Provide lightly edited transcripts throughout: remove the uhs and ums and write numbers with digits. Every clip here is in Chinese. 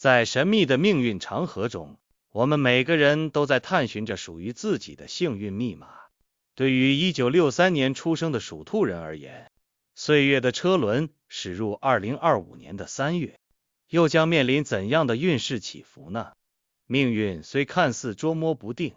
在神秘的命运长河中，我们每个人都在探寻着属于自己的幸运密码。对于1963年出生的属兔人而言，岁月的车轮驶入2025年的3月，又将面临怎样的运势起伏呢？命运虽看似捉摸不定，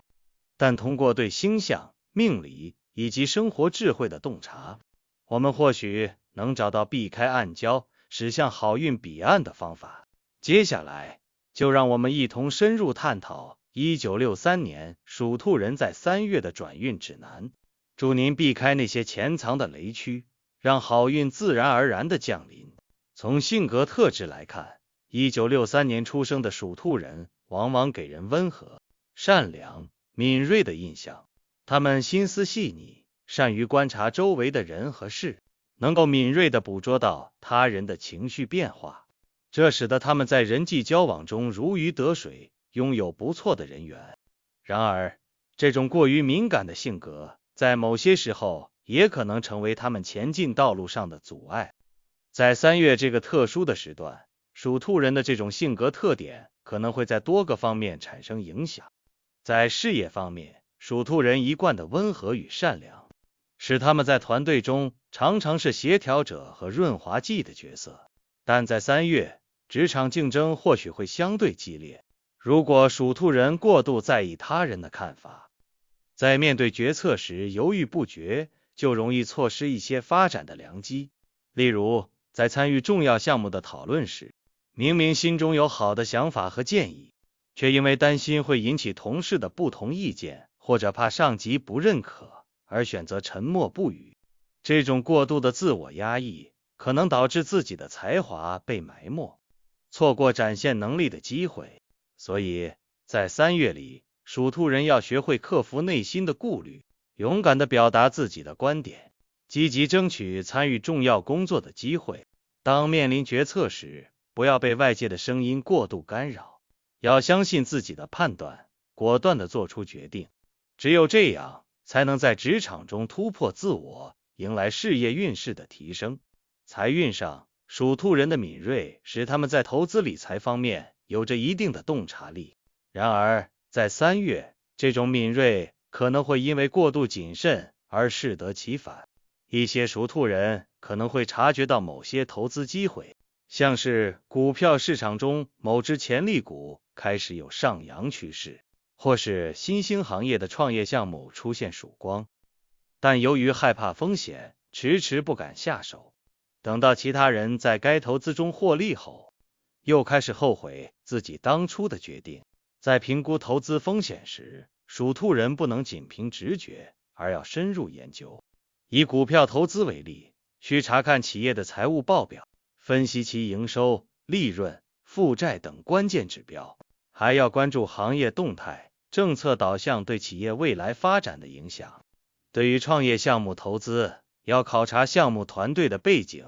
但通过对星象、命理以及生活智慧的洞察，我们或许能找到避开暗礁，驶向好运彼岸的方法。接下来，就让我们一同深入探讨1963年属兔人在3月的转运指南，祝您避开那些潜藏的雷区，让好运自然而然的降临。从性格特质来看，1963年出生的属兔人往往给人温和、善良、敏锐的印象。他们心思细腻，善于观察周围的人和事，能够敏锐地捕捉到他人的情绪变化，这使得他们在人际交往中如鱼得水，拥有不错的人缘。然而，这种过于敏感的性格，在某些时候也可能成为他们前进道路上的阻碍。在3月这个特殊的时段，属兔人的这种性格特点可能会在多个方面产生影响。在事业方面，属兔人一贯的温和与善良，使他们在团队中常常是协调者和润滑剂的角色。但在3月，职场竞争或许会相对激烈，如果属兔人过度在意他人的看法，在面对决策时犹豫不决，就容易错失一些发展的良机。例如，在参与重要项目的讨论时，明明心中有好的想法和建议，却因为担心会引起同事的不同意见，或者怕上级不认可，而选择沉默不语。这种过度的自我压抑，可能导致自己的才华被埋没，错过展现能力的机会。所以，在3月里，属兔人要学会克服内心的顾虑，勇敢地表达自己的观点，积极争取参与重要工作的机会。当面临决策时，不要被外界的声音过度干扰，要相信自己的判断，果断地做出决定。只有这样，才能在职场中突破自我，迎来事业运势的提升。财运上，属兔人的敏锐使他们在投资理财方面有着一定的洞察力。然而，在3月，这种敏锐可能会因为过度谨慎而适得其反。一些属兔人可能会察觉到某些投资机会，像是股票市场中某只潜力股开始有上扬趋势，或是新兴行业的创业项目出现曙光，但由于害怕风险，迟迟不敢下手。等到其他人在该投资中获利后，又开始后悔自己当初的决定。在评估投资风险时，属兔人不能仅凭直觉，而要深入研究。以股票投资为例，需查看企业的财务报表，分析其营收、利润、负债等关键指标，还要关注行业动态、政策导向对企业未来发展的影响。对于创业项目投资，要考察项目团队的背景、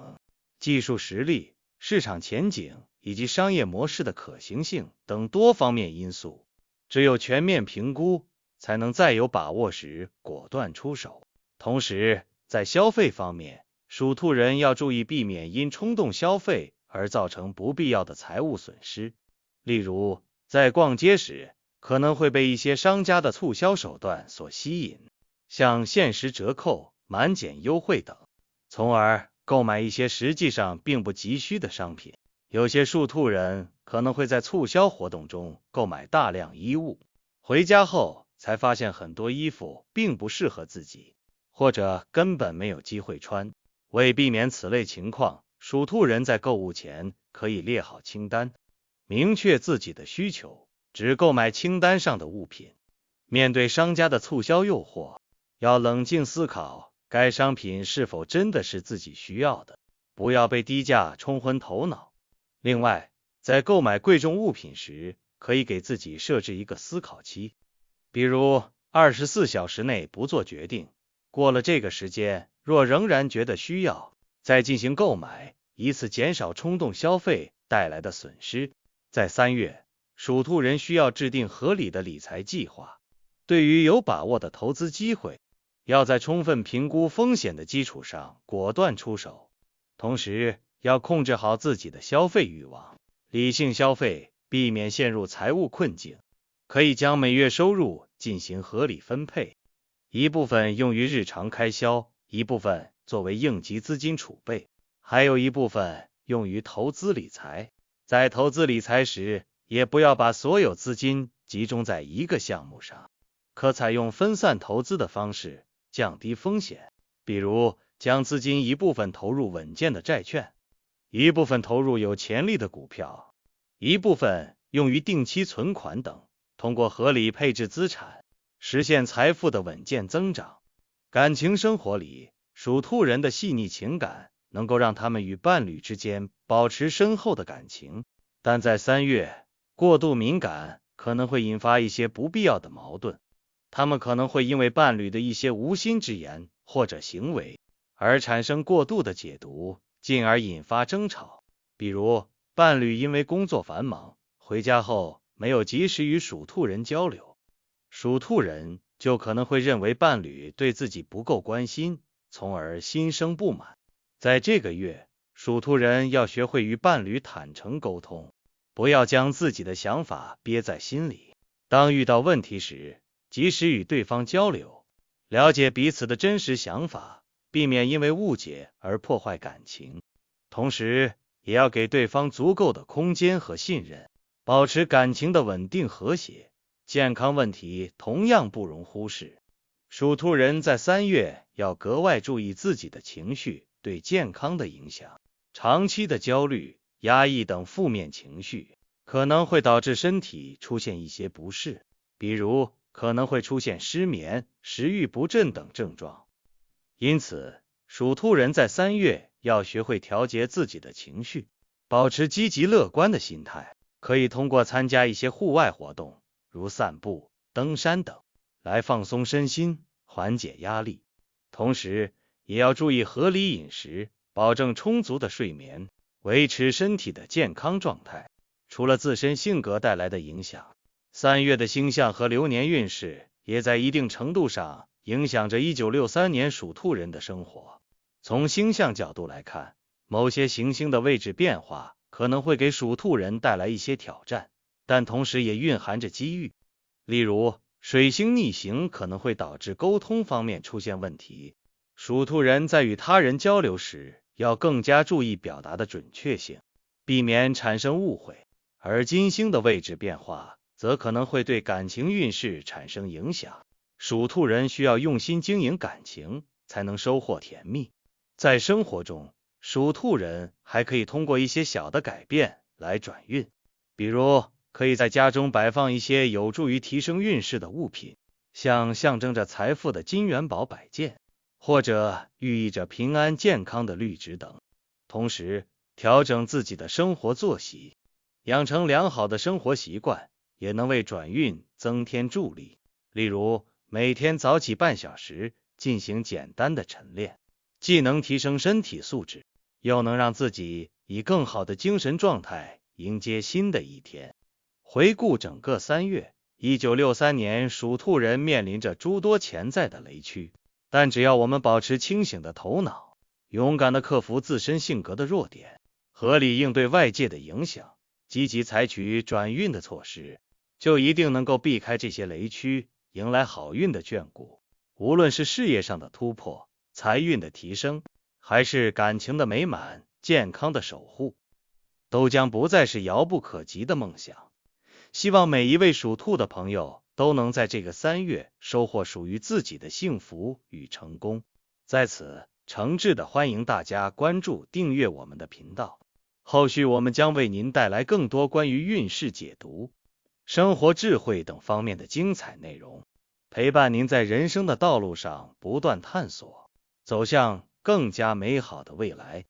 技术实力、市场前景以及商业模式的可行性等多方面因素。只有全面评估，才能在有把握时果断出手。同时，在消费方面，属兔人要注意避免因冲动消费而造成不必要的财务损失。例如，在逛街时，可能会被一些商家的促销手段所吸引，像限时折扣、满减优惠等，从而购买一些实际上并不急需的商品。有些属兔人可能会在促销活动中购买大量衣物，回家后才发现很多衣服并不适合自己，或者根本没有机会穿。为避免此类情况，属兔人在购物前可以列好清单，明确自己的需求，只购买清单上的物品。面对商家的促销诱惑，要冷静思考该商品是否真的是自己需要的，不要被低价冲昏头脑。另外，在购买贵重物品时，可以给自己设置一个思考期，比如24小时内不做决定，过了这个时间，若仍然觉得需要，再进行购买，以此减少冲动消费带来的损失。在3月，属兔人需要制定合理的理财计划，对于有把握的投资机会，要在充分评估风险的基础上果断出手。同时，要控制好自己的消费欲望，理性消费避免陷入财务困境。可以将每月收入进行合理分配，一部分用于日常开销，一部分作为应急资金储备，还有一部分用于投资理财。在投资理财时，也不要把所有资金集中在一个项目上，可采用分散投资的方式，降低风险。比如，将资金一部分投入稳健的债券，一部分投入有潜力的股票，一部分用于定期存款等。通过合理配置资产，实现财富的稳健增长。感情生活里，属兔人的细腻情感能够让他们与伴侣之间保持深厚的感情，但在3月，过度敏感可能会引发一些不必要的矛盾。他们可能会因为伴侣的一些无心之言或者行为而产生过度的解读，进而引发争吵。比如，伴侣因为工作繁忙，回家后没有及时与属兔人交流，属兔人就可能会认为伴侣对自己不够关心，从而心生不满。在这个月，属兔人要学会与伴侣坦诚沟通，不要将自己的想法憋在心里。当遇到问题时，及时与对方交流，了解彼此的真实想法，避免因为误解而破坏感情。同时，也要给对方足够的空间和信任，保持感情的稳定和谐。健康问题同样不容忽视。属兔人在3月要格外注意自己的情绪对健康的影响。长期的焦虑、压抑等负面情绪可能会导致身体出现一些不适，比如可能会出现失眠、食欲不振等症状。因此，属兔人在3月要学会调节自己的情绪，保持积极乐观的心态。可以通过参加一些户外活动，如散步、登山等，来放松身心，缓解压力。同时，也要注意合理饮食，保证充足的睡眠，维持身体的健康状态。除了自身性格带来的影响，3月的星象和流年运势也在一定程度上影响着1963年属兔人的生活。从星象角度来看，某些行星的位置变化可能会给属兔人带来一些挑战，但同时也蕴含着机遇。例如，水星逆行可能会导致沟通方面出现问题。属兔人在与他人交流时，要更加注意表达的准确性，避免产生误会。而金星的位置变化则可能会对感情运势产生影响。属兔人需要用心经营感情，才能收获甜蜜。在生活中，属兔人还可以通过一些小的改变来转运，比如可以在家中摆放一些有助于提升运势的物品，像象征着财富的金元宝摆件，或者寓意着平安健康的绿植等。同时，调整自己的生活作息，养成良好的生活习惯，也能为转运增添助力。例如，每天早起半小时进行简单的晨练，既能提升身体素质，又能让自己以更好的精神状态迎接新的一天。回顾整个3月，1963年属兔人面临着诸多潜在的雷区，但只要我们保持清醒的头脑，勇敢地克服自身性格的弱点，合理应对外界的影响，积极采取转运的措施，就一定能够避开这些雷区，迎来好运的眷顾。无论是事业上的突破、财运的提升，还是感情的美满、健康的守护，都将不再是遥不可及的梦想。希望每一位属兔的朋友都能在这个3月收获属于自己的幸福与成功。在此，诚挚的欢迎大家关注订阅我们的频道，后续我们将为您带来更多关于运势解读、生活智慧等方面的精彩内容，陪伴您在人生的道路上不断探索，走向更加美好的未来。